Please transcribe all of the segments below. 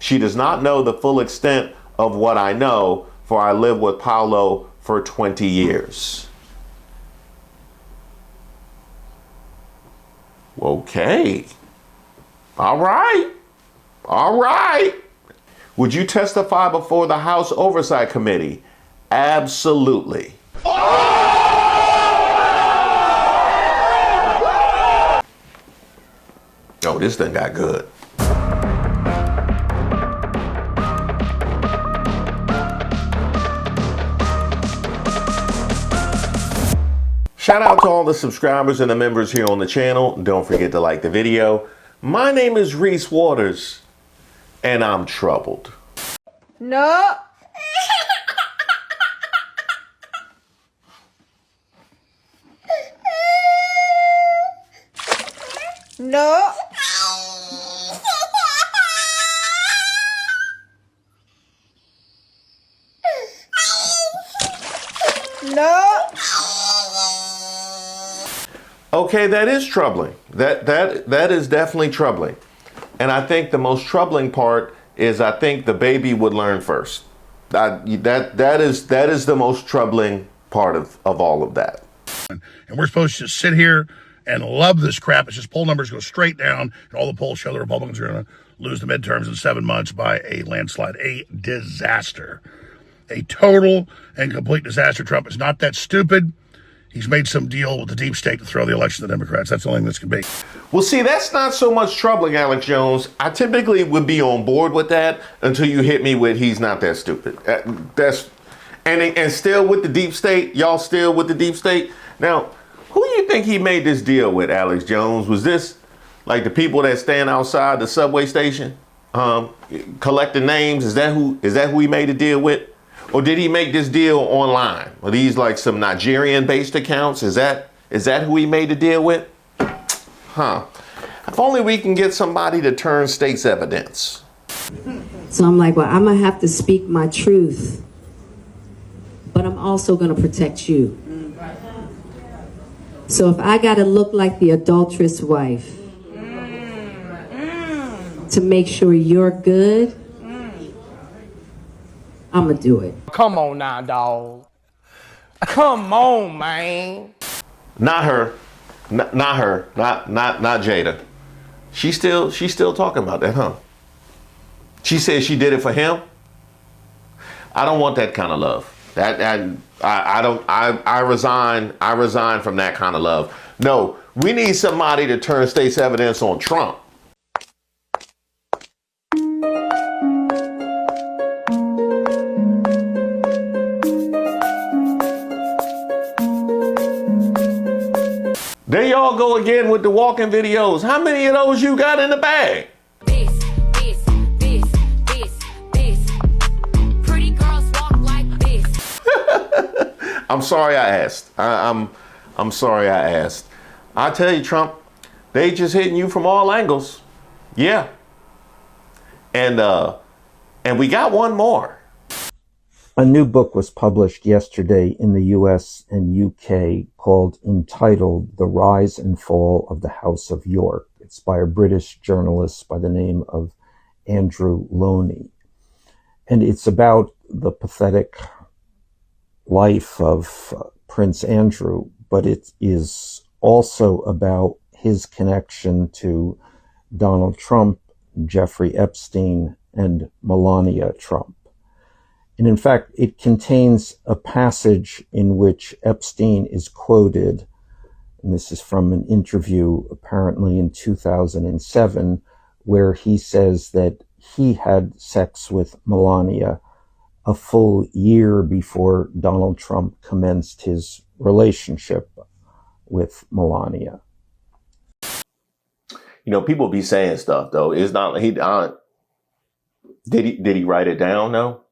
She does not know the full extent of what I know, for I lived with Paolo for 20 years. Okay. All right. All right. Would you testify before the House Oversight Committee? Absolutely. Oh, this thing got good. Shout out to all the subscribers and the members here on the channel. Don't forget to like the video. My name is Reese Waters, and I'm troubled. No. No. No. Okay, that is troubling. That is definitely troubling. And I think the most troubling part is I think the baby would learn first. That is the most troubling part of all of that. And we're supposed to sit here and love this crap. It's just poll numbers go straight down, and all the polls show the Republicans are going to lose the midterms in 7 months by a landslide. A disaster. A total and complete disaster. Trump is not that stupid. He's made some deal with the deep state to throw the election to the Democrats. That's the only thing this can be. Well, see, that's not so much troubling, Alex Jones. I typically would be on board with that until you hit me with he's not that stupid. And still with the deep state, y'all still with the deep state. Now, who do you think he made this deal with, Alex Jones? Was this like the people that stand outside the subway station collecting names? Is that who he made a deal with? Or did he make this deal online? Are these like some Nigerian-based accounts? Is that who he made the deal with? Huh. If only we can get somebody to turn state's evidence. So I'm like, well, I'm going to have to speak my truth. But I'm also going to protect you. So if I got to look like the adulterous wife to make sure you're good, I'm going to do it. Come on now, dog. Come on, man. Not her. Not her. Not Jada. She's still talking about that, huh? She said she did it for him. I don't want that kind of love. I resign from that kind of love. No, we need somebody to turn state's evidence on Trump. There y'all go again with the walking videos. How many of those you got in the bag? This. Pretty girls walk like this. I'm sorry I asked. I'm sorry I asked. I tell you, Trump, they just hitting you from all angles. Yeah. And we got one more. A new book was published yesterday in the US and UK entitled The Rise and Fall of the House of York. It's by a British journalist by the name of Andrew Loney. And it's about the pathetic life of Prince Andrew, but it is also about his connection to Donald Trump, Jeffrey Epstein, and Melania Trump. And in fact, it contains a passage in which Epstein is quoted, and this is from an interview apparently in 2007, where he says that he had sex with Melania a full year before Donald Trump commenced his relationship with Melania. You know, people be saying stuff though. It's not did he write it down? No.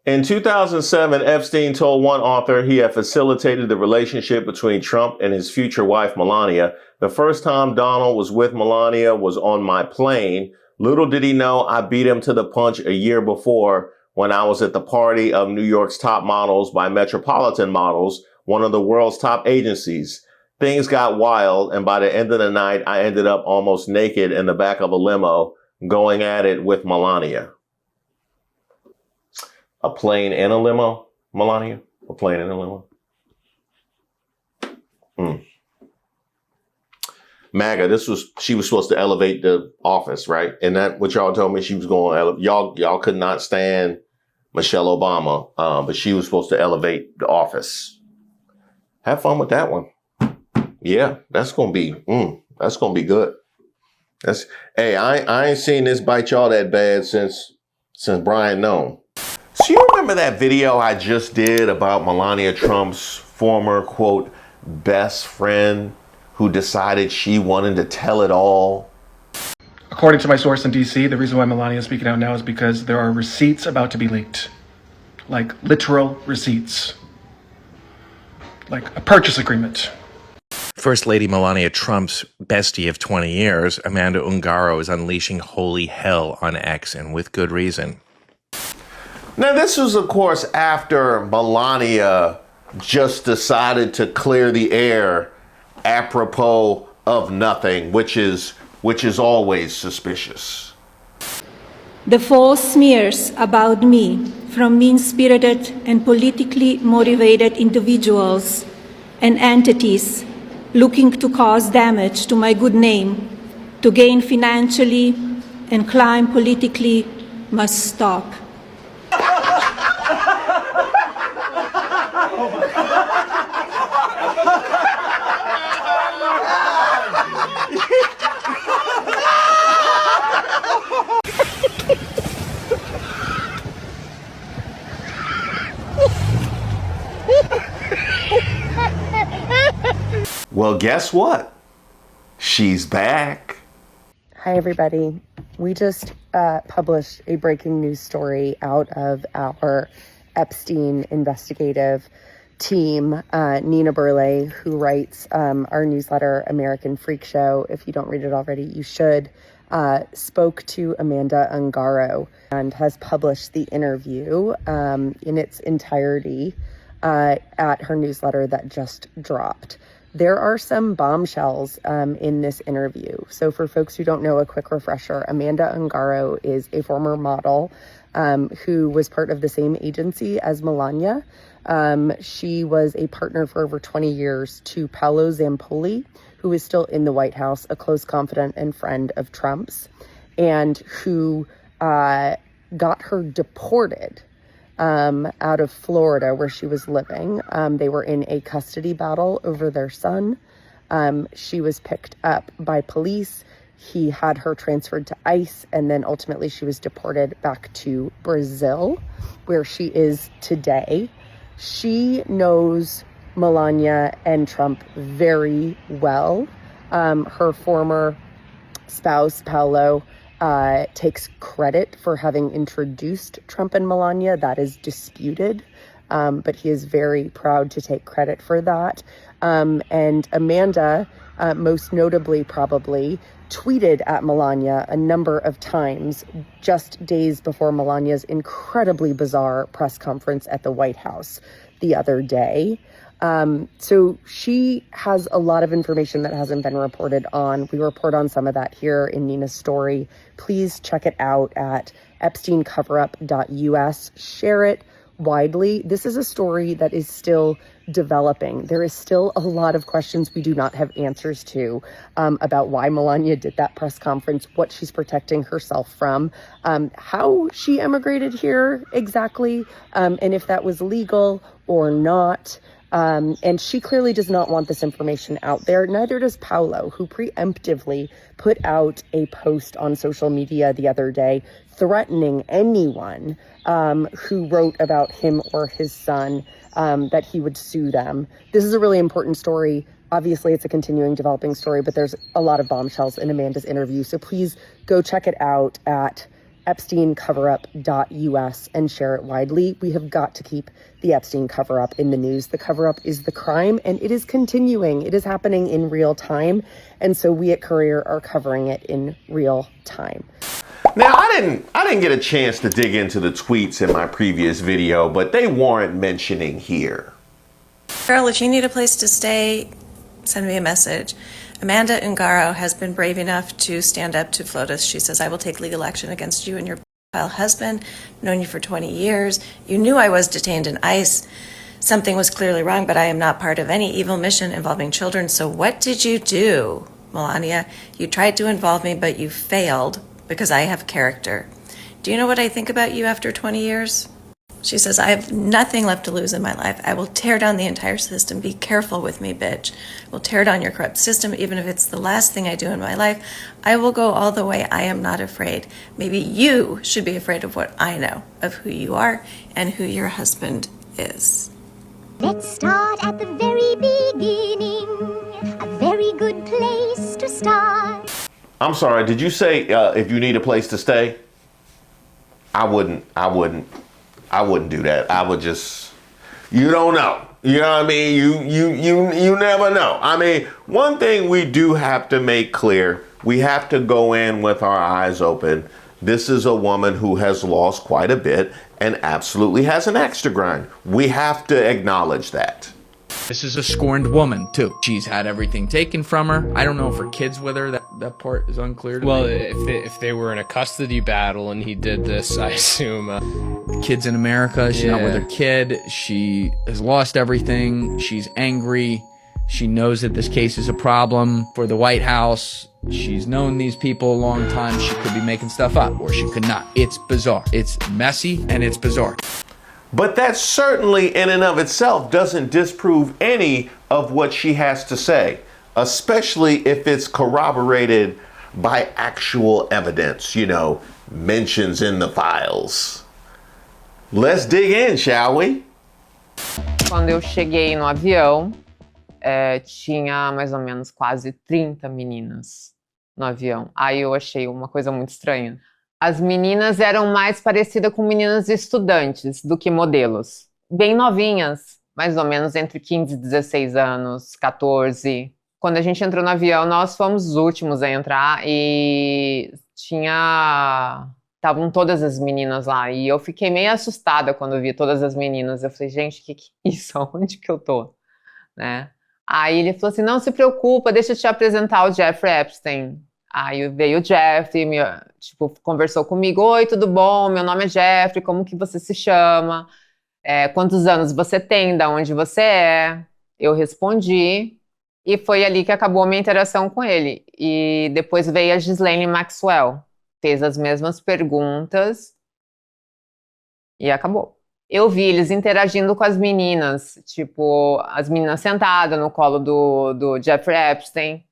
In 2007, Epstein told one author he had facilitated the relationship between Trump and his future wife, Melania. The first time Donald was with Melania was on my plane. Little did he know I beat him to the punch a year before when I was at the party of New York's top models by Metropolitan Models, one of the world's top agencies. Things got wild, and by the end of the night, I ended up almost naked in the back of a limo going at it with Melania. A plane and a limo, Melania? A plane and a limo? MAGA, she was supposed to elevate the office, right? And that what y'all told me she was going to elevate. Y'all could not stand Michelle Obama, but she was supposed to elevate the office. Have fun with that one. Yeah, that's gonna be good. Hey, I ain't seen this bite y'all that bad since Brian Know. So you remember that video I just did about Melania Trump's former, quote, best friend who decided she wanted to tell it all? According to my source in DC, the reason why Melania is speaking out now is because there are receipts about to be leaked. Like literal receipts. Like a purchase agreement. First Lady Melania Trump's bestie of 20 years, Amanda Ungaro, is unleashing holy hell on X, and with good reason. Now, this was, of course, after Melania just decided to clear the air apropos of nothing, which is always suspicious. The false smears about me from mean-spirited and politically motivated individuals and entities looking to cause damage to my good name, to gain financially and climb politically, must stop. Well, guess what? She's back. Hi, everybody. We just published a breaking news story out of our Epstein investigative team. Nina Burley, who writes our newsletter, American Freak Show. If you don't read it already, you should. Spoke to Amanda Ungaro and has published the interview in its entirety at her newsletter that just dropped. There are some bombshells in this interview. So for folks who don't know, a quick refresher, Amanda Ungaro is a former model who was part of the same agency as Melania. She was a partner for over 20 years to Paolo Zampolli, who is still in the White House, a close confidant and friend of Trump's, and who got her deported out of Florida, where she was living. They were in a custody battle over their son. She was picked up by police. He had her transferred to ICE, and then ultimately she was deported back to Brazil, where she is today. She knows Melania and Trump very well. Her former spouse, Paolo, takes credit for having introduced Trump and Melania. That is disputed, but he is very proud to take credit for that. And Amanda, most notably probably, tweeted at Melania a number of times just days before Melania's incredibly bizarre press conference at the White House the other day. So she has a lot of information that hasn't been reported on. We report on some of that here in Nina's story. Please check it out at epsteincoverup.us. Share it widely. This is a story that is still developing. There is still a lot of questions we do not have answers to about why Melania did that press conference, what she's protecting herself from, how she emigrated here exactly, and if that was legal or not. And she clearly does not want this information out there. Neither does Paolo, who preemptively put out a post on social media the other day threatening anyone who wrote about him or his son that he would sue them. This is a really important story. Obviously, it's a continuing developing story, but there's a lot of bombshells in Amanda's interview. So please go check it out at epsteincoverup.us and share it widely. We have got to keep the Epstein cover-up in the news. The cover-up is the crime, and it is continuing. It is happening in real time, and so we at Courier are covering it in real time. Now, I didn't get a chance to dig into the tweets in my previous video, but they warrant mentioning here. Carol, if you need a place to stay, send me a message. Amanda Ungaro has been brave enough to stand up to FLOTUS. She says, I will take legal action against you and your husband. I've known you for 20 years. You knew I was detained in ICE. Something was clearly wrong, but I am not part of any evil mission involving children. So what did you do, Melania? You tried to involve me, but you failed because I have character. Do you know what I think about you after 20 years? She says, I have nothing left to lose in my life. I will tear down the entire system. Be careful with me, bitch. I will tear down your corrupt system, even if it's the last thing I do in my life. I will go all the way. I am not afraid. Maybe you should be afraid of what I know, of who you are and who your husband is. Let's start at the very beginning. A very good place to start. I'm sorry, did you say if you need a place to stay? I wouldn't do that. I would just, you don't know. You know what I mean? You never know. I mean, one thing we do have to make clear, we have to go in with our eyes open. This is a woman who has lost quite a bit and absolutely has an axe to grind. We have to acknowledge that. This is a scorned woman, too. She's had everything taken from her. I don't know if her kid's with her. That part is unclear to me. Well, if they were in a custody battle and he did this, I assume... The kid's in America. She's not with her kid. She has lost everything. She's angry. She knows that this case is a problem for the White House. She's known these people a long time. She could be making stuff up, or she could not. It's bizarre. It's messy, and it's bizarre. But that certainly in and of itself doesn't disprove any of what she has to say, especially if it's corroborated by actual evidence, you know, mentions in the files. Let's dig in, shall we? Quando eu cheguei no avião, tinha mais ou menos quase 30 meninas no avião. Aí eu achei uma coisa muito estranha. As meninas eram mais parecidas com meninas estudantes do que modelos. Bem novinhas, mais ou menos entre 15 e 16 anos, 14. Quando a gente entrou no avião, nós fomos os últimos a entrar e estavam todas as meninas lá. E eu fiquei meio assustada quando eu vi todas as meninas. Eu falei, gente, que é isso? Onde que eu tô? Né? Aí ele falou assim, não se preocupa, deixa eu te apresentar o Jeffrey Epstein. Aí veio o Jeffrey, conversou comigo. Oi, tudo bom? Meu nome é Jeffrey, como que você se chama? Quantos anos você tem? Da onde você é? Eu respondi e foi ali que acabou a minha interação com ele. E depois veio a Ghislaine Maxwell, fez as mesmas perguntas e acabou. Eu vi eles interagindo com as meninas, as meninas sentadas no colo do Jeffrey Epstein.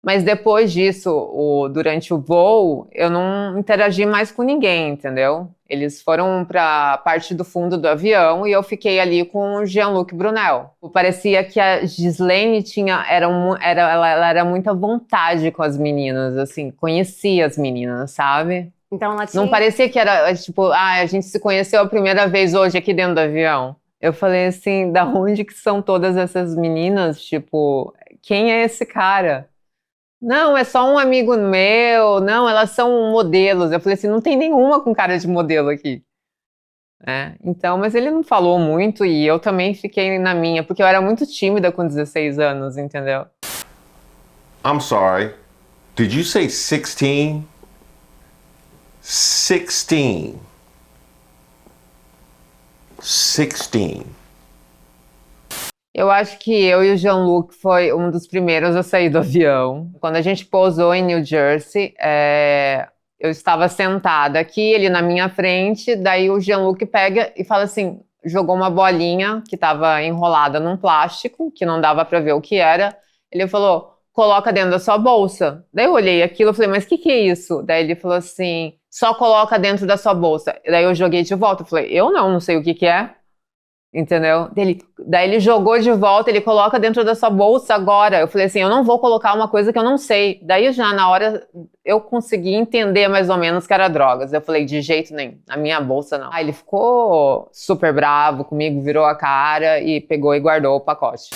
Mas depois disso, durante o voo, eu não interagi mais com ninguém, entendeu? Eles foram para a parte do fundo do avião e eu fiquei ali com o Jean-Luc Brunel. Parecia que a Ghislaine ela era muito à vontade com as meninas, assim, conhecia as meninas, sabe? Então ela tinha... Não parecia que era, a gente se conheceu a primeira vez hoje aqui dentro do avião. Eu falei assim, da onde que são todas essas meninas? Quem é esse cara? Não, é só um amigo meu. Não, elas são modelos. Eu falei assim, não tem nenhuma com cara de modelo aqui. Então, mas ele não falou muito e eu também fiquei na minha, porque eu era muito tímida com 16 anos, entendeu? I'm sorry. Did you say 16? 16. 16. Eu acho que eu e o Jean-Luc foi um dos primeiros a sair do avião. Quando a gente pousou em New Jersey, eu estava sentada aqui, ele na minha frente, daí o Jean-Luc pega e fala assim, jogou uma bolinha que estava enrolada num plástico, que não dava para ver o que era. Ele falou, coloca dentro da sua bolsa. Daí eu olhei aquilo e falei, mas o que é isso? Daí ele falou assim, só coloca dentro da sua bolsa. Daí eu joguei de volta, eu falei, eu não sei o que é. Entendeu? Daí ele jogou de volta, ele coloca dentro da sua bolsa agora. Eu falei assim, eu não vou colocar uma coisa que eu não sei. Daí já na hora eu consegui entender mais ou menos que era drogas. Eu falei, de jeito nenhum, na minha bolsa não. Aí ele ficou super bravo comigo, virou a cara e pegou e guardou o pacote.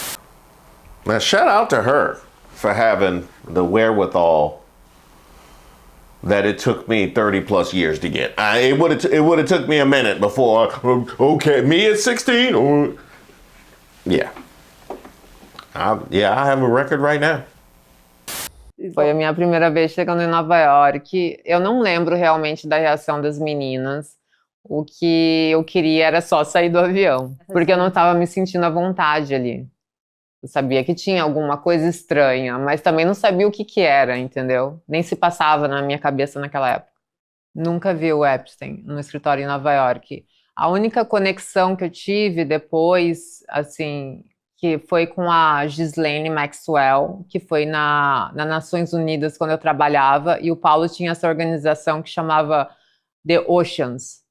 Now shout out to her for having the wherewithal that it took me 30 plus years to get. It would have took me a minute before, okay, me at 16? Or, yeah. I have a record right now. Foi a minha primeira vez chegando em Nova York. Eu não lembro realmente da reação das meninas. O que eu queria era só sair do avião, porque eu não estava me sentindo à vontade ali. Eu sabia que tinha alguma coisa estranha, mas também não sabia o que que era, entendeu? Nem se passava na minha cabeça naquela época. Nunca vi o Epstein no escritório em Nova York. A única conexão que eu tive depois, assim, que foi com a Ghislaine Maxwell, que foi na Nações Unidas quando eu trabalhava, e o Paulo tinha essa organização que chamava The Oceans.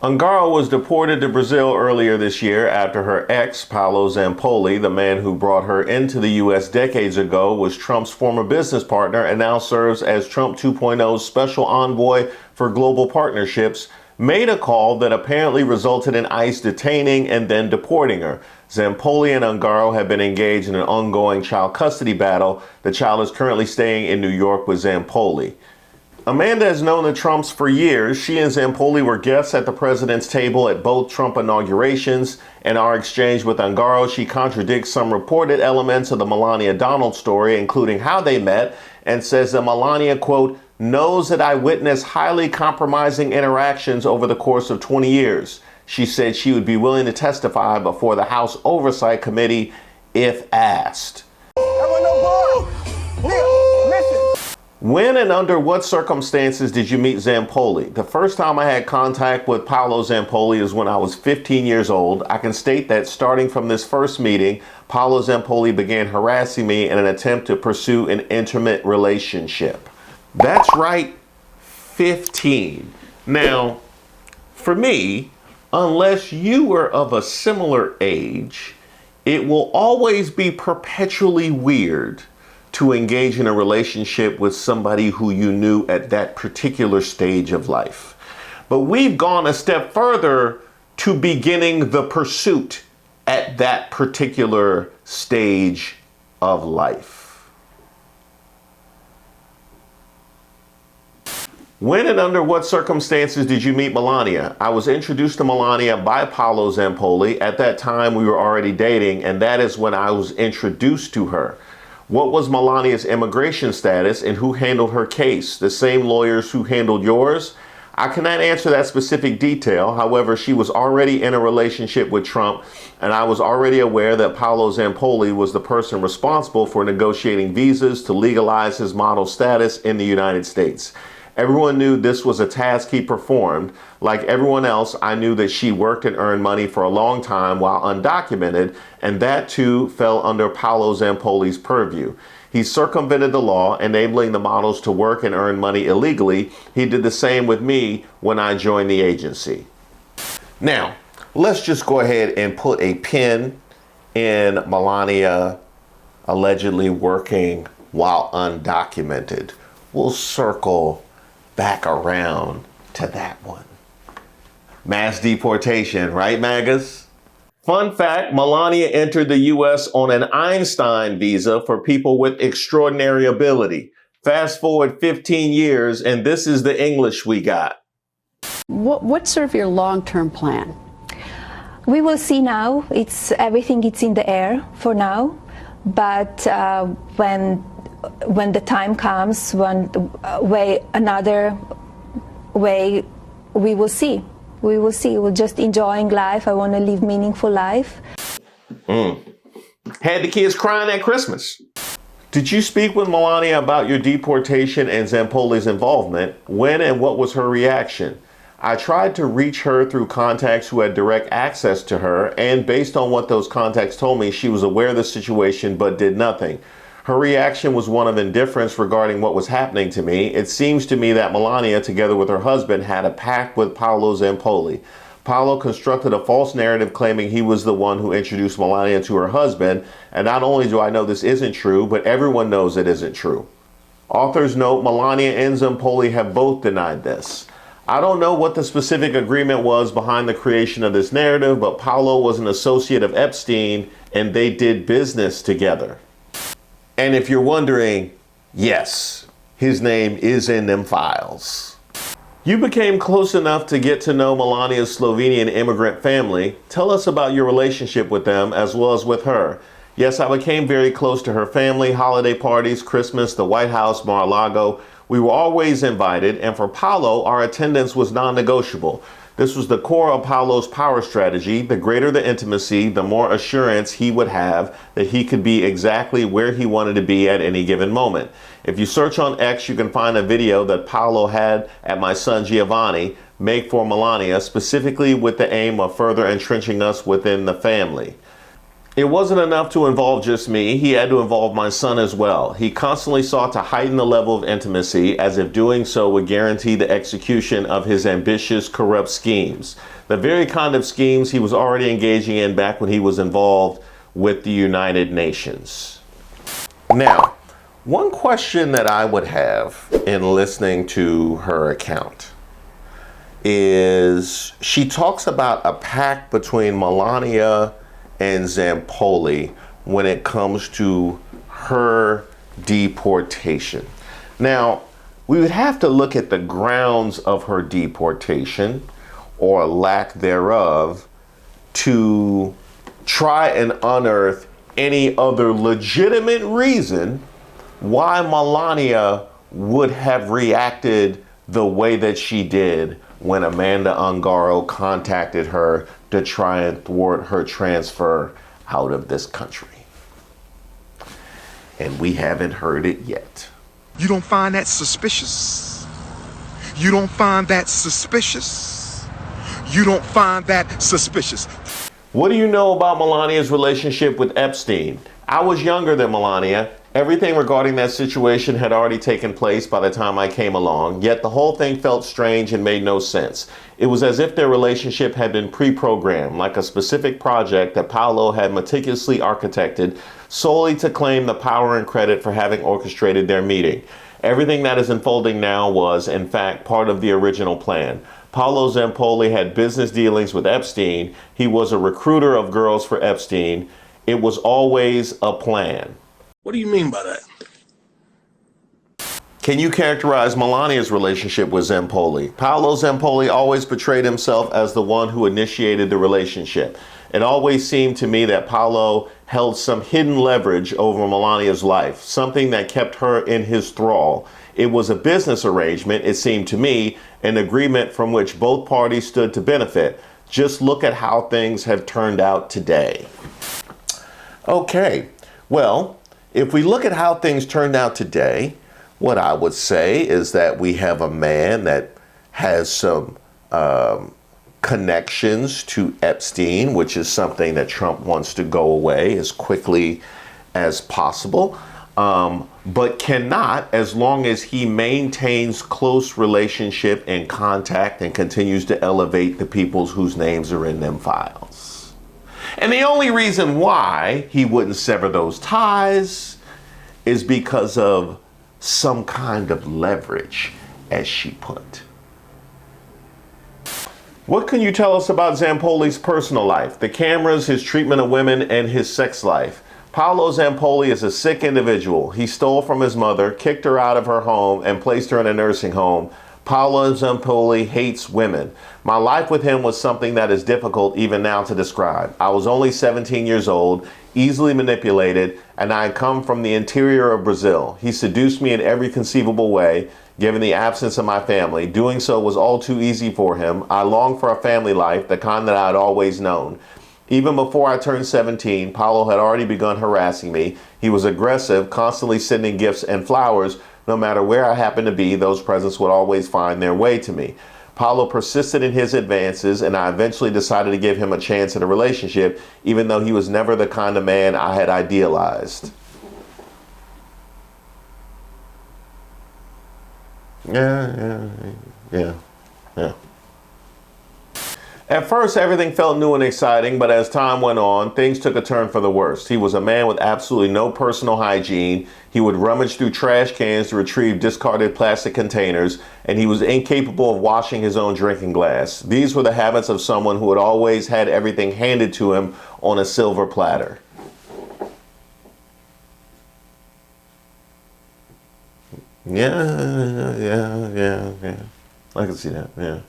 Ungaro was deported to Brazil earlier this year after her ex, Paolo Zampolli, the man who brought her into the U.S. decades ago, was Trump's former business partner and now serves as Trump 2.0's special envoy for global partnerships, made a call that apparently resulted in ICE detaining and then deporting her. Zampoli and Ungaro have been engaged in an ongoing child custody battle. The child is currently staying in New York with Zampoli. Amanda has known the Trumps for years. She and Zampoli were guests at the president's table at both Trump inaugurations. In our exchange with Ungaro, she contradicts some reported elements of the Melania Donald story, including how they met, and says that Melania, quote, knows that I witnessed highly compromising interactions over the course of 20 years. She said she would be willing to testify before the House Oversight Committee if asked. When and under what circumstances did you meet Zampoli? The first time I had contact with Paolo Zampolli is when I was 15 years old. I can state that starting from this first meeting, Paolo Zampolli began harassing me in an attempt to pursue an intimate relationship. That's right, 15. Now, for me, unless you were of a similar age, it will always be perpetually weird to engage in a relationship with somebody who you knew at that particular stage of life. But we've gone a step further to beginning the pursuit at that particular stage of life. When and under what circumstances did you meet Melania? I was introduced to Melania by Paolo Zampolli. At that time, we were already dating, and that is when I was introduced to her. What was Melania's immigration status and who handled her case? The same lawyers who handled yours? I cannot answer that specific detail. However, she was already in a relationship with Trump, and I was already aware that Paolo Zampolli was the person responsible for negotiating visas to legalize his model status in the United States. Everyone knew this was a task he performed. Like everyone else, I knew that she worked and earned money for a long time while undocumented, and that too fell under Paolo Zampoli's purview. He circumvented the law, enabling the models to work and earn money illegally. He did the same with me when I joined the agency. Now, let's just go ahead and put a pin in Melania allegedly working while undocumented. We'll circle back around to that one. Mass deportation, right, MAGAs? Fun fact, Melania entered the U.S. on an Einstein visa for people with extraordinary ability. Fast forward 15 years, and this is the English we got. What's sort of your long-term plan? We will see now. Everything is in the air for now, but when the time comes, another way, we will see. We will see. We're just enjoying life. I want to live meaningful life. Had the kids crying at Christmas. Did you speak with Melania about your deportation and Zampoli's involvement? When and what was her reaction? I tried to reach her through contacts who had direct access to her, and based on what those contacts told me, she was aware of the situation but did nothing. Her reaction was one of indifference regarding what was happening to me. It seems to me that Melania, together with her husband, had a pact with Paolo Zampolli. Paolo constructed a false narrative claiming he was the one who introduced Melania to her husband, and not only do I know this isn't true, but everyone knows it isn't true. Authors note Melania and Zampolli have both denied this. I don't know what the specific agreement was behind the creation of this narrative, but Paolo was an associate of Epstein, and they did business together. And if you're wondering, yes, his name is in them files. You became close enough to get to know Melania's Slovenian immigrant family. Tell us about your relationship with them as well as with her. Yes, I became very close to her family, holiday parties, Christmas, the White House, Mar-a-Lago. We were always invited, and for Paolo, our attendance was non-negotiable. This was the core of Paolo's power strategy. The greater the intimacy, the more assurance he would have that he could be exactly where he wanted to be at any given moment. If you search on X, you can find a video that Paolo had at my son Giovanni make for Melania, specifically with the aim of further entrenching us within the family. It wasn't enough to involve just me. He had to involve my son as well. He constantly sought to heighten the level of intimacy, as if doing so would guarantee the execution of his ambitious, corrupt schemes. The very kind of schemes he was already engaging in back when he was involved with the United Nations. Now, one question that I would have in listening to her account is she talks about a pact between Melania and Zampoli when it comes to her deportation. Now, we would have to look at the grounds of her deportation or lack thereof to try and unearth any other legitimate reason why Melania would have reacted the way that she did when Amanda Ungaro contacted her to try and thwart her transfer out of this country. And we haven't heard it yet. You don't find that suspicious? You don't find that suspicious? You don't find that suspicious? What do you know about Melania's relationship with Epstein? I was younger than Melania. Everything regarding that situation had already taken place by the time I came along, yet the whole thing felt strange and made no sense. It was as if their relationship had been pre-programmed, like a specific project that Paolo had meticulously architected solely to claim the power and credit for having orchestrated their meeting. Everything that is unfolding now was, in fact, part of the original plan. Paolo Zampolli had business dealings with Epstein. He was a recruiter of girls for Epstein. It was always a plan. What do you mean by that? Can you characterize Melania's relationship with Zampolli? Paolo Zampolli always portrayed himself as the one who initiated the relationship. It always seemed to me that Paolo held some hidden leverage over Melania's life, something that kept her in his thrall. It was a business arrangement, it seemed to me, an agreement from which both parties stood to benefit. Just look at how things have turned out today. Okay, well, if we look at how things turned out today, what I would say is that we have a man that has some connections to Epstein, which is something that Trump wants to go away as quickly as possible, but cannot as long as he maintains close relationship and contact and continues to elevate the peoples whose names are in them files. And the only reason why he wouldn't sever those ties is because of some kind of leverage, as she put. What can you tell us about Zampoli's personal life, the cameras, his treatment of women, and his sex life? Paolo Zampolli is a sick individual. He stole from his mother, kicked her out of her home, and placed her in a nursing home. Paolo Zampolli hates women. My life with him was something that is difficult even now to describe. I was only 17 years old, easily manipulated, and I had come from the interior of Brazil. He seduced me in every conceivable way, given the absence of my family. Doing so was all too easy for him. I longed for a family life, the kind that I had always known. Even before I turned 17, Paolo had already begun harassing me. He was aggressive, constantly sending gifts and flowers. No matter where I happened to be, those presents would always find their way to me. Paolo persisted in his advances, and I eventually decided to give him a chance in a relationship, even though he was never the kind of man I had idealized. Yeah. At first, everything felt new and exciting, but as time went on, things took a turn for the worst. He was a man with absolutely no personal hygiene. He would rummage through trash cans to retrieve discarded plastic containers, and he was incapable of washing his own drinking glass. These were the habits of someone who had always had everything handed to him on a silver platter. Yeah. I can see that, yeah.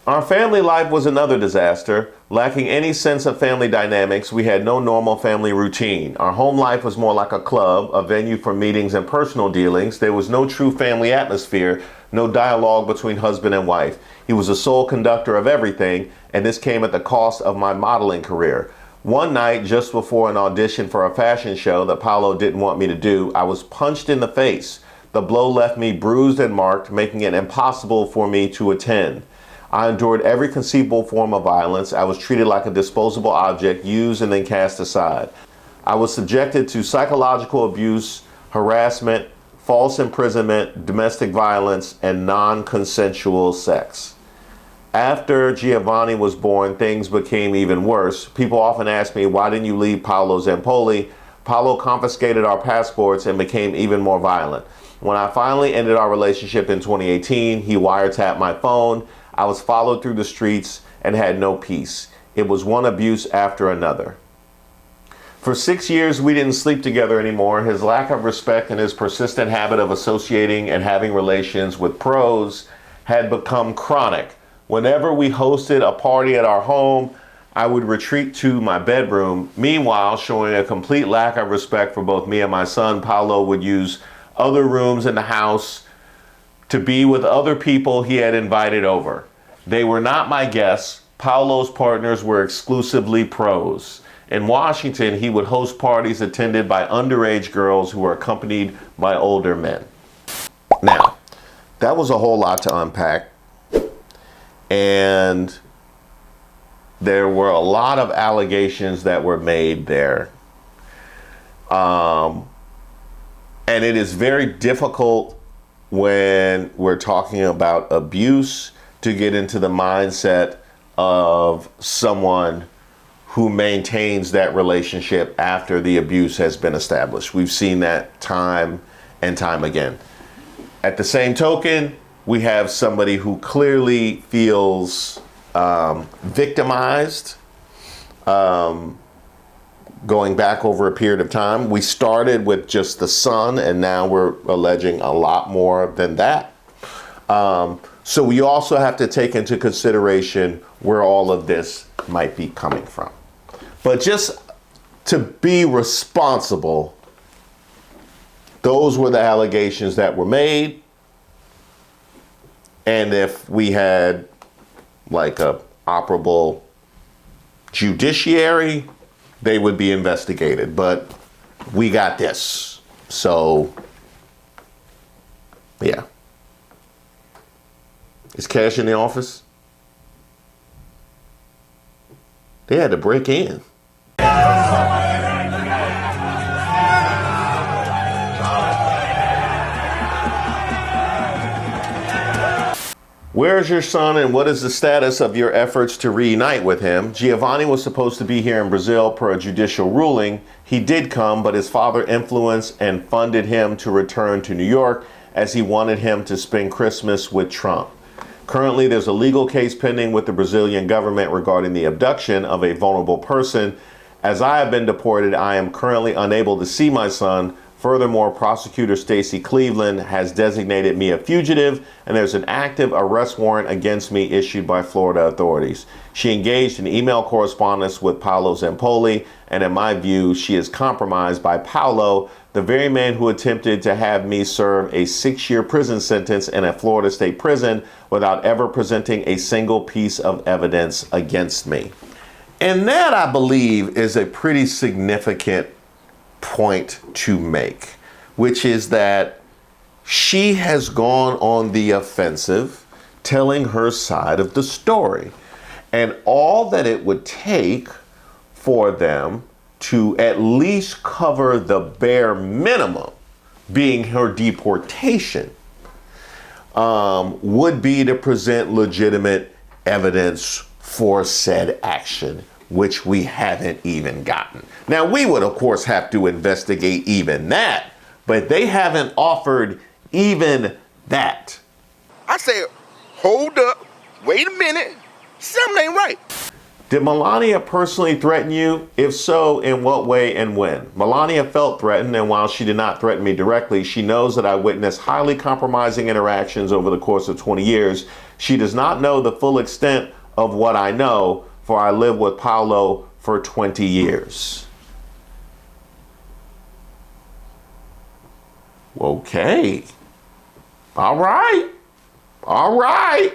Our family life was another disaster. Lacking any sense of family dynamics, we had no normal family routine. Our home life was more like a club, a venue for meetings and personal dealings. There was no true family atmosphere, no dialogue between husband and wife. He was the sole conductor of everything, and this came at the cost of my modeling career. One night, just before an audition for a fashion show that Paolo didn't want me to do, I was punched in the face. The blow left me bruised and marked, making it impossible for me to attend. I endured every conceivable form of violence. I was treated like a disposable object, used and then cast aside. I was subjected to psychological abuse, harassment, false imprisonment, domestic violence, and non-consensual sex. After Giovanni was born, things became even worse. People often ask me, why didn't you leave Paolo Zampolli? Paolo confiscated our passports and became even more violent. When I finally ended our relationship in 2018, he wiretapped my phone. I was followed through the streets and had no peace. It was one abuse after another. For 6 years, we didn't sleep together anymore. His lack of respect and his persistent habit of associating and having relations with pros had become chronic. Whenever we hosted a party at our home, I would retreat to my bedroom. Meanwhile, showing a complete lack of respect for both me and my son, Paolo would use other rooms in the house to be with other people he had invited over. They were not my guests. Paolo's partners were exclusively pros. In Washington, he would host parties attended by underage girls who were accompanied by older men. Now, that was a whole lot to unpack. And there were a lot of allegations that were made there. And it is very difficult when we're talking about abuse to get into the mindset of someone who maintains that relationship after the abuse has been established. We've seen that time and time again. At the same token, we have somebody who clearly feels victimized, going back over a period of time. We started with just the son, and now we're alleging a lot more than that. So we also have to take into consideration where all of this might be coming from. But just to be responsible, those were the allegations that were made. And if we had like a operable judiciary, they would be investigated. But we got this. So, yeah. Is Cash in the office? They had to break in. Where's your son and what is the status of your efforts to reunite with him? Giovanni was supposed to be here in Brazil per a judicial ruling. He did come, but his father influenced and funded him to return to New York as he wanted him to spend Christmas with Trump. Currently, there's a legal case pending with the Brazilian government regarding the abduction of a vulnerable person. As I have been deported, I am currently unable to see my son. Furthermore, prosecutor Stacey Cleveland has designated me a fugitive, and there's an active arrest warrant against me issued by Florida authorities. She engaged in email correspondence with Paolo Zampolli, and in my view, she is compromised by Paolo, the very man who attempted to have me serve a 6-year prison sentence in a Florida state prison without ever presenting a single piece of evidence against me. And that, I believe, is a pretty significant point to make, which is that she has gone on the offensive, telling her side of the story. And all that it would take for them to at least cover the bare minimum, being her deportation, would be to present legitimate evidence for said action, which we haven't even gotten. Now, we would, of course, have to investigate even that, but they haven't offered even that. I say, hold up, wait a minute, something ain't right. Did Melania personally threaten you? If so, in what way and when? Melania felt threatened, and while she did not threaten me directly, she knows that I witnessed highly compromising interactions over the course of 20 years. She does not know the full extent of what I know, for I lived with Paolo for 20 years. Okay. All right. All right.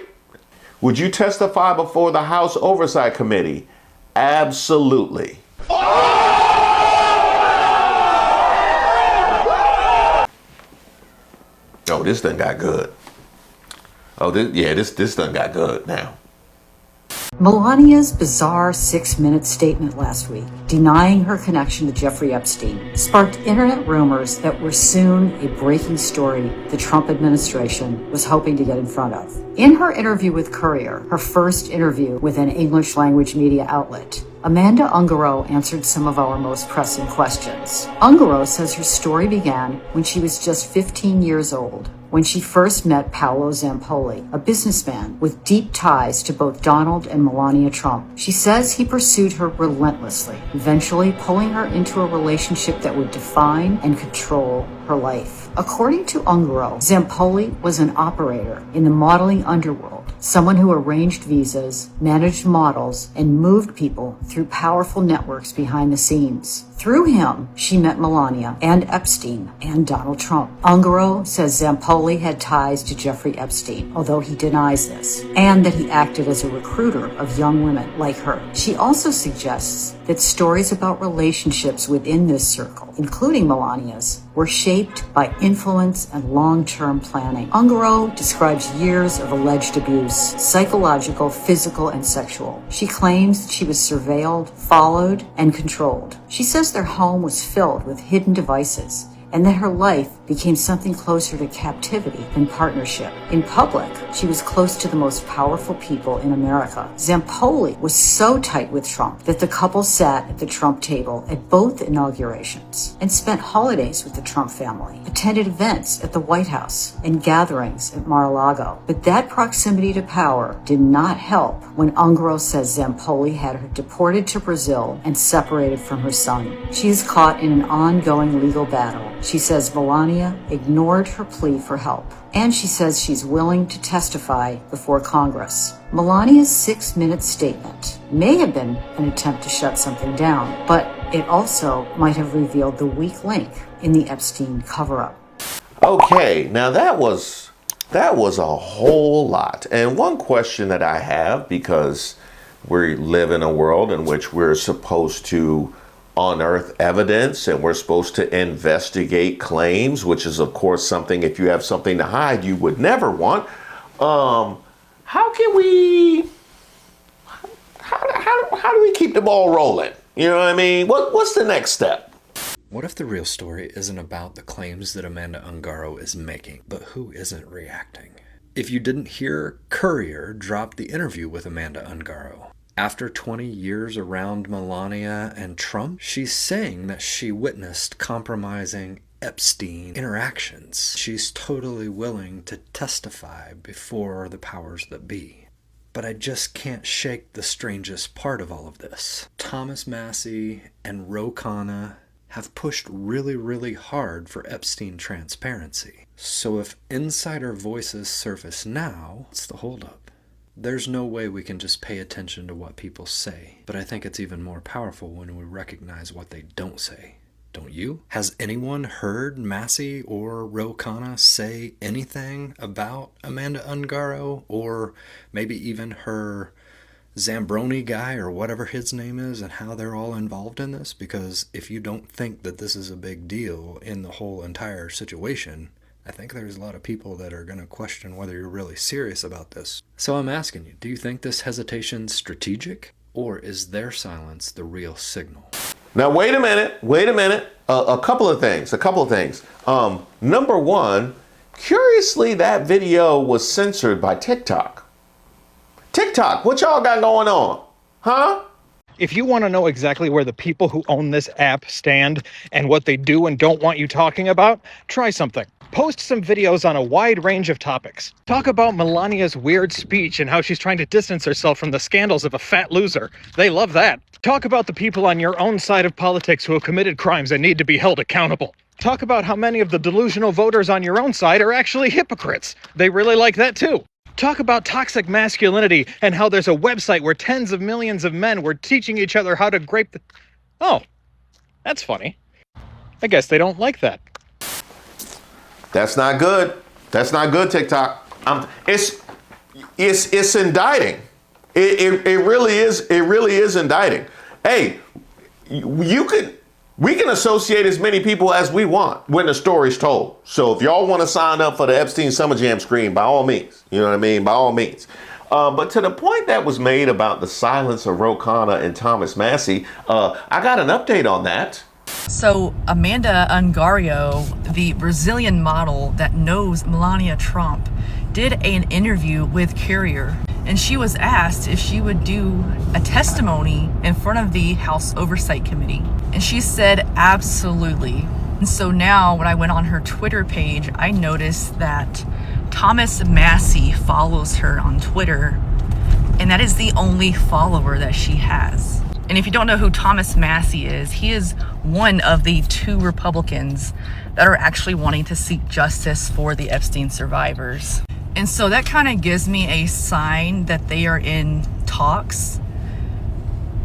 Would you testify before the House Oversight Committee? Absolutely. Oh, this done got good. Oh, this done got good now. Melania's bizarre 6-minute statement last week, denying her connection to Jeffrey Epstein, sparked internet rumors that were soon a breaking story the Trump administration was hoping to get in front of. In her interview with Courier, her first interview with an English language media outlet, Amanda Ungaro answered some of our most pressing questions. Ungaro says her story began when she was just 15 years old, when she first met Paolo Zampolli, a businessman with deep ties to both Donald and Melania Trump. She says he pursued her relentlessly, eventually pulling her into a relationship that would define and control her life. According to Ungaro, Zampoli was an operator in the modeling underworld, someone who arranged visas, managed models, and moved people through powerful networks behind the scenes. Through him, she met Melania and Epstein and Donald Trump. Ungaro says Zampoli had ties to Jeffrey Epstein, although he denies this, and that he acted as a recruiter of young women like her. She also suggests that stories about relationships within this circle, including Melania's, were shaped by influence and long-term planning. Ungaro describes years of alleged abuse, psychological, physical, and sexual. She claims she was surveilled, followed, and controlled. She says their home was filled with hidden devices, and that her life became something closer to captivity than partnership. In public, she was close to the most powerful people in America. Zampoli was so tight with Trump that the couple sat at the Trump table at both inaugurations and spent holidays with the Trump family, attended events at the White House and gatherings at Mar-a-Lago. But that proximity to power did not help when Ungaro says Zampoli had her deported to Brazil and separated from her son. She is caught in an ongoing legal battle. She says Melania ignored her plea for help, and she says she's willing to testify before Congress. Melania's 6-minute statement may have been an attempt to shut something down, but it also might have revealed the weak link in the Epstein cover-up. Okay, now that was a whole lot. And one question that I have, because we live in a world in which we're supposed to unearth evidence and we're supposed to investigate claims, which is of course something, if you have something to hide, you would never want. How do we keep the ball rolling? You know what I mean? What's the next step? What if the real story isn't about the claims that Amanda Ungaro is making, but who isn't reacting? If you didn't hear, Courier dropped the interview with Amanda Ungaro. After 20 years around Melania and Trump, she's saying that she witnessed compromising Epstein interactions. She's totally willing to testify before the powers that be. But I just can't shake the strangest part of all of this. Thomas Massie and Ro Khanna have pushed really, really hard for Epstein transparency. So if insider voices surface now, what's the holdup? There's no way we can just pay attention to what people say, but I think it's even more powerful when we recognize what they don't say. Don't you? Has anyone heard Massie or Ro Khanna say anything about Amanda Ungaro, or maybe even her Zambroni guy or whatever his name is, and how they're all involved in this? Because if you don't think that this is a big deal in the whole entire situation, I think there's a lot of people that are going to question whether you're really serious about this. So I'm asking you, do you think this hesitation's strategic, or is their silence the real signal? Now, wait a minute. A couple of things. Number one, curiously, that video was censored by TikTok. TikTok, what y'all got going on? Huh? If you want to know exactly where the people who own this app stand and what they do and don't want you talking about, try something. Post some videos on a wide range of topics. Talk about Melania's weird speech and how she's trying to distance herself from the scandals of a fat loser. They love that. Talk about the people on your own side of politics who have committed crimes and need to be held accountable. Talk about how many of the delusional voters on your own side are actually hypocrites. They really like that too. Talk about toxic masculinity and how there's a website where tens of millions of men were teaching each other how to grape the... Oh, that's funny. I guess they don't like that. That's not good. That's not good, TikTok. It's indicting. It really is. It really is indicting. Hey, we can associate as many people as we want when the story's told. So if y'all want to sign up for the Epstein Summer Jam screen, by all means, you know what I mean? By all means. But to the point that was made about the silence of Ro Khanna and Thomas Massie, I got an update on that. So Amanda Ungaro, the Brazilian model that knows Melania Trump, did an interview with Courier, and she was asked if she would do a testimony in front of the House Oversight Committee. And she said, absolutely. And so now when I went on her Twitter page, I noticed that Thomas Massie follows her on Twitter, and that is the only follower that she has. And if you don't know who Thomas Massie is, he is one of the 2 Republicans that are actually wanting to seek justice for the Epstein survivors. And so that kind of gives me a sign that they are in talks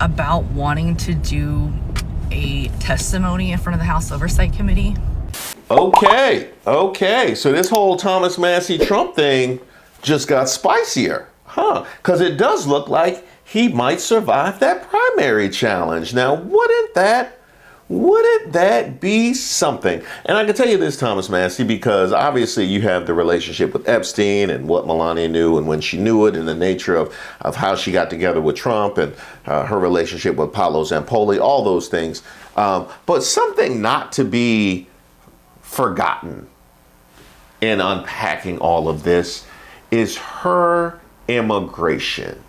about wanting to do a testimony in front of the House Oversight Committee. Okay. So this whole Thomas Massie Trump thing just got spicier, huh? Because it does look like he might survive that primary challenge. Now, wouldn't that be something? And I can tell you this, Thomas Massie, because obviously you have the relationship with Epstein and what Melania knew and when she knew it, and the nature of how she got together with Trump and her relationship with Paolo Zampolli, all those things. But something not to be forgotten in unpacking all of this is her immigration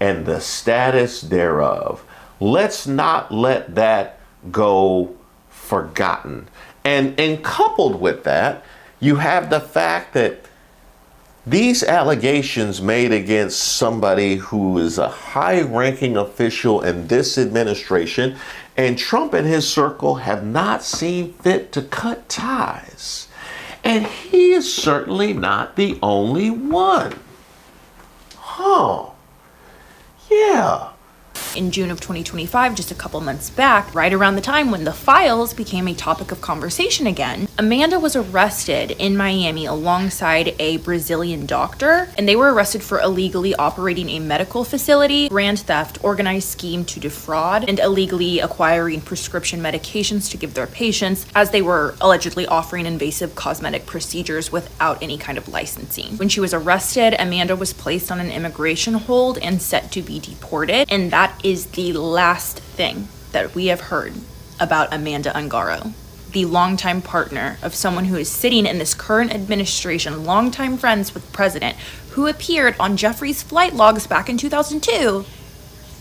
and the status thereof. Let's not let that go forgotten. And coupled with that, you have the fact that these allegations made against somebody who is a high-ranking official in this administration, and Trump and his circle have not seen fit to cut ties. And he is certainly not the only one. Huh. Yeah. In June of 2025, just a couple months back, right around the time when the files became a topic of conversation again, Amanda was arrested in Miami alongside a Brazilian doctor, and they were arrested for illegally operating a medical facility, grand theft, organized scheme to defraud, and illegally acquiring prescription medications to give their patients, as they were allegedly offering invasive cosmetic procedures without any kind of licensing. When she was arrested, Amanda was placed on an immigration hold and set to be deported, and that is the last thing that we have heard about Amanda Ungaro, the longtime partner of someone who is sitting in this current administration, longtime friends with the president, who appeared on Jeffrey's flight logs back in 2002,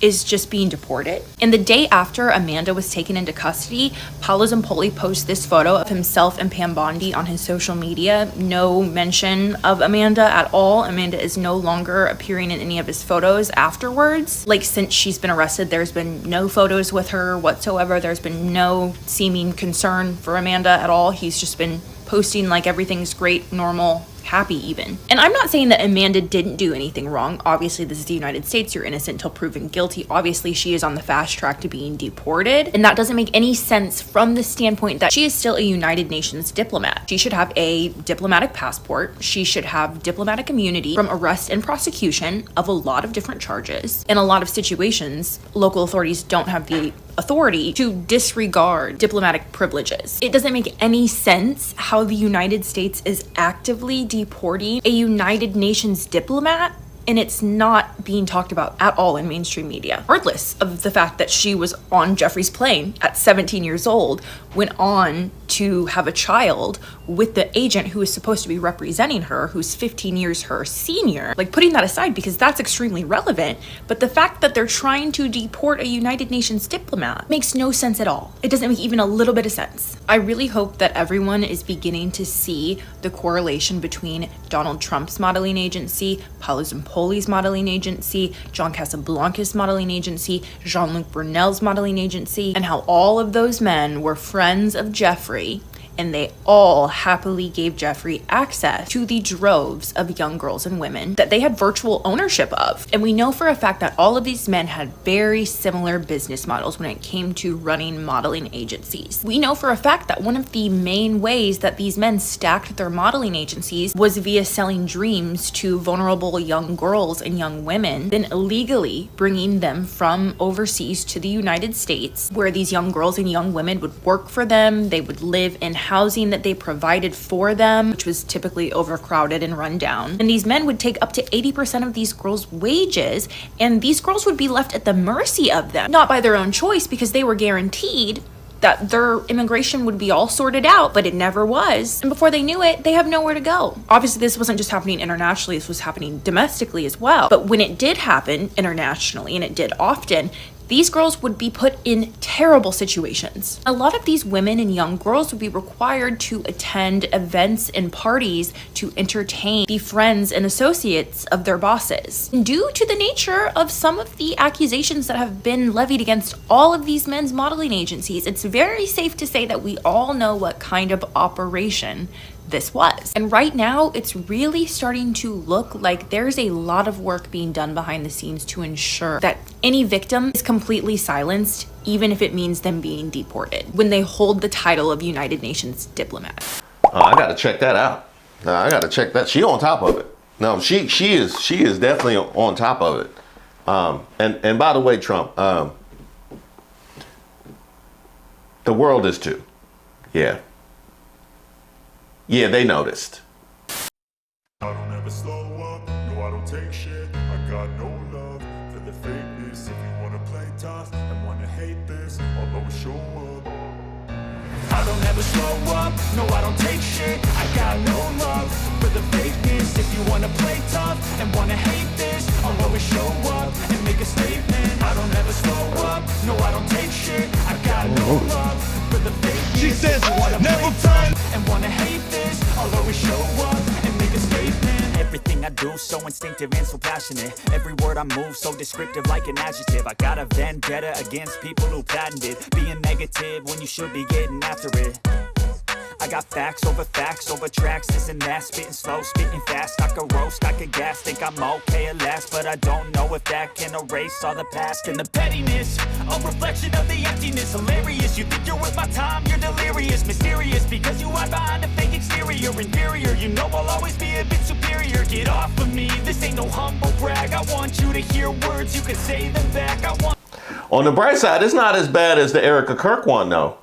is just being deported. And the day after Amanda was taken into custody, Paolo Zampolli posted this photo of himself and Pam Bondi on his social media. No mention of Amanda at all. Amanda is no longer appearing in any of his photos afterwards. Like, since she's been arrested, there's been no photos with her whatsoever. There's been no seeming concern for Amanda at all. He's just been posting like everything's great, normal, happy even. And I'm not saying that Amanda didn't do anything wrong. Obviously, this is the United States. You're innocent until proven guilty. Obviously, she is on the fast track to being deported. And that doesn't make any sense from the standpoint that she is still a United Nations diplomat. She should have a diplomatic passport. She should have diplomatic immunity from arrest and prosecution of a lot of different charges. In a lot of situations, local authorities don't have the authority to disregard diplomatic privileges. It doesn't make any sense how the United States is actively deporting a United Nations diplomat, and it's not being talked about at all in mainstream media. Regardless of the fact that she was on Jeffrey's plane at 17 years old, went on to have a child with the agent who is supposed to be representing her, who's 15 years her senior. Like, putting that aside because that's extremely relevant, but the fact that they're trying to deport a United Nations diplomat makes no sense at all. It doesn't make even a little bit of sense. I really hope that everyone is beginning to see the correlation between Donald Trump's modeling agency, Paolo Zampoli's modeling agency, John Casablancas' modeling agency, Jean-Luc Brunel's modeling agency, and how all of those men were friends of Jeffrey and they all happily gave Jeffrey access to the droves of young girls and women that they had virtual ownership of. And we know for a fact that all of these men had very similar business models when it came to running modeling agencies. We know for a fact that one of the main ways that these men stacked their modeling agencies was via selling dreams to vulnerable young girls and young women, then illegally bringing them from overseas to the United States, where these young girls and young women would work for them. They would live in housing that they provided for them, which was typically overcrowded and run down. And these men would take up to 80% of these girls' wages, and these girls would be left at the mercy of them, not by their own choice, because they were guaranteed that their immigration would be all sorted out, but it never was. And before they knew it, they have nowhere to go. Obviously, this wasn't just happening internationally, this was happening domestically as well. But when it did happen internationally, and it did often, these girls would be put in terrible situations. A lot of these women and young girls would be required to attend events and parties to entertain the friends and associates of their bosses. And due to the nature of some of the accusations that have been levied against all of these men's modeling agencies, it's very safe to say that we all know what kind of operation this was. And right now, it's really starting to look like there's a lot of work being done behind the scenes to ensure that any victim is completely silenced, even if it means them being deported, when they hold the title of United Nations diplomat. I gotta check that out. I gotta check that. She on top of it. No, she is definitely on top of it. And by the way, Trump, the world is too. Yeah. Yeah, they noticed. I don't ever slow up, no I don't take shit. I got no love for the fakeness. If you wanna play tough and wanna hate this, I'll always show up. I don't ever slow up, no I don't take shit. I got no love for the fakeness. If you wanna play tough and wanna hate this, I'll always show up and make a statement. I don't ever slow up, no I don't take shit. I got no love for the fakeness. She says never fun and wanna hate this, I'll always show up and make a statement. Everything I do so instinctive and so passionate. Every word I move so descriptive like an adjective. I got a vendetta against people who patented being negative when you should be getting after it. I got facts over tracks, this and that, spitting slow, spitting fast. I could roast, I could gas, think I'm okay at last, but I don't know if that can erase all the past. And the pettiness, a reflection of the emptiness. Hilarious, you think you're worth my time, you're delirious. Mysterious, because you hide behind a fake exterior. Inferior, you know I'll always be a bit superior. Get off of me, this ain't no humble brag. I want you to hear words, you can say them back. I want. On the bright side, it's not as bad as the Erica Kirk one, though.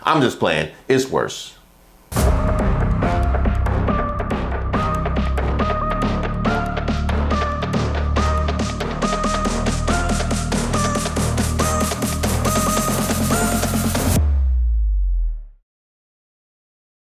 I'm just playing. It's worse.